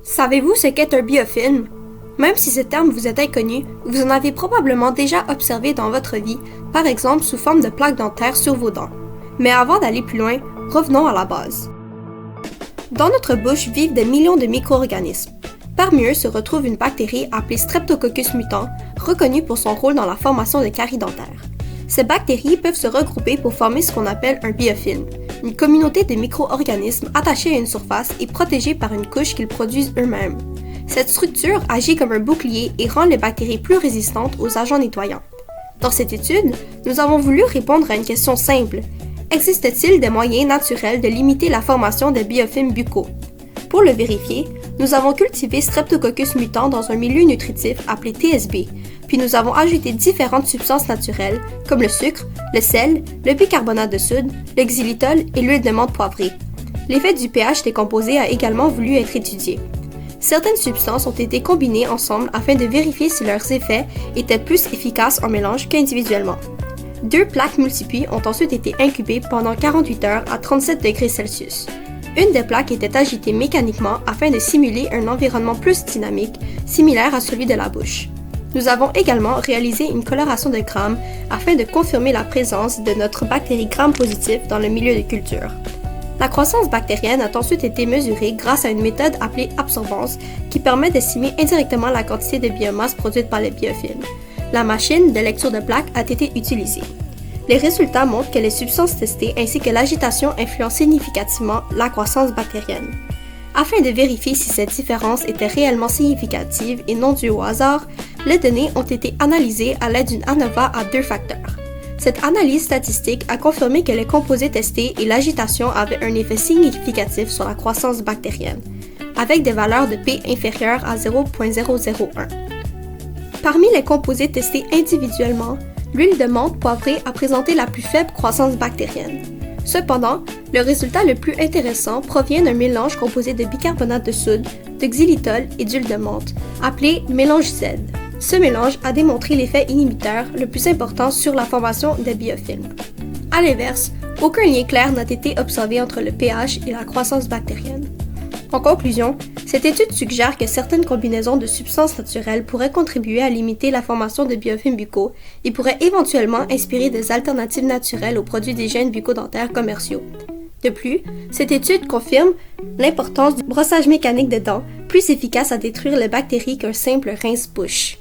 Savez-vous ce qu'est un biofilm? Même si ce terme vous est inconnu, vous en avez probablement déjà observé dans votre vie, par exemple sous forme de plaques dentaires sur vos dents. Mais avant d'aller plus loin, revenons à la base. Dans notre bouche vivent des millions de micro-organismes. Parmi eux se retrouve une bactérie appelée Streptococcus mutant, reconnue pour son rôle dans la formation de caries dentaires. Ces bactéries peuvent se regrouper pour former ce qu'on appelle un biofilm, une communauté de micro-organismes attachés à une surface et protégés par une couche qu'ils produisent eux-mêmes. Cette structure agit comme un bouclier et rend les bactéries plus résistantes aux agents nettoyants. Dans cette étude, nous avons voulu répondre à une question simple. Existe-t-il des moyens naturels de limiter la formation des biofilms buccaux? Pour le vérifier, nous avons cultivé Streptococcus mutant dans un milieu nutritif appelé TSB, puis nous avons ajouté différentes substances naturelles comme le sucre, le sel, le bicarbonate de soude, le xylitol et l'huile de menthe poivrée. L'effet du pH des composés a également voulu être étudié. Certaines substances ont été combinées ensemble afin de vérifier si leurs effets étaient plus efficaces en mélange qu'individuellement. 2 plaques multipuis ont ensuite été incubées pendant 48 heures à 37 degrés Celsius. Une des plaques était agitée mécaniquement afin de simuler un environnement plus dynamique, similaire à celui de la bouche. Nous avons également réalisé une coloration de Gram afin de confirmer la présence de notre bactérie Gram-positif dans le milieu de culture. La croissance bactérienne a ensuite été mesurée grâce à une méthode appelée absorbance qui permet d'estimer indirectement la quantité de biomasse produite par les biofilms. La machine de lecture de plaques a été utilisée. Les résultats montrent que les substances testées ainsi que l'agitation influencent significativement la croissance bactérienne. Afin de vérifier si cette différence était réellement significative et non due au hasard, les données ont été analysées à l'aide d'une ANOVA à 2 facteurs. Cette analyse statistique a confirmé que les composés testés et l'agitation avaient un effet significatif sur la croissance bactérienne, avec des valeurs de P inférieures à 0.001. Parmi les composés testés individuellement, l'huile de menthe poivrée a présenté la plus faible croissance bactérienne. Cependant, le résultat le plus intéressant provient d'un mélange composé de bicarbonate de soude, de xylitol et d'huile de menthe, appelé mélange Z. Ce mélange a démontré l'effet inhibiteur le plus important sur la formation des biofilms. À l'inverse, aucun lien clair n'a été observé entre le pH et la croissance bactérienne. En conclusion, cette étude suggère que certaines combinaisons de substances naturelles pourraient contribuer à limiter la formation de biofilms buccaux et pourraient éventuellement inspirer des alternatives naturelles aux produits d'hygiène bucco-dentaires commerciaux. De plus, cette étude confirme l'importance du brossage mécanique des dents, plus efficace à détruire les bactéries qu'un simple rince-bouche.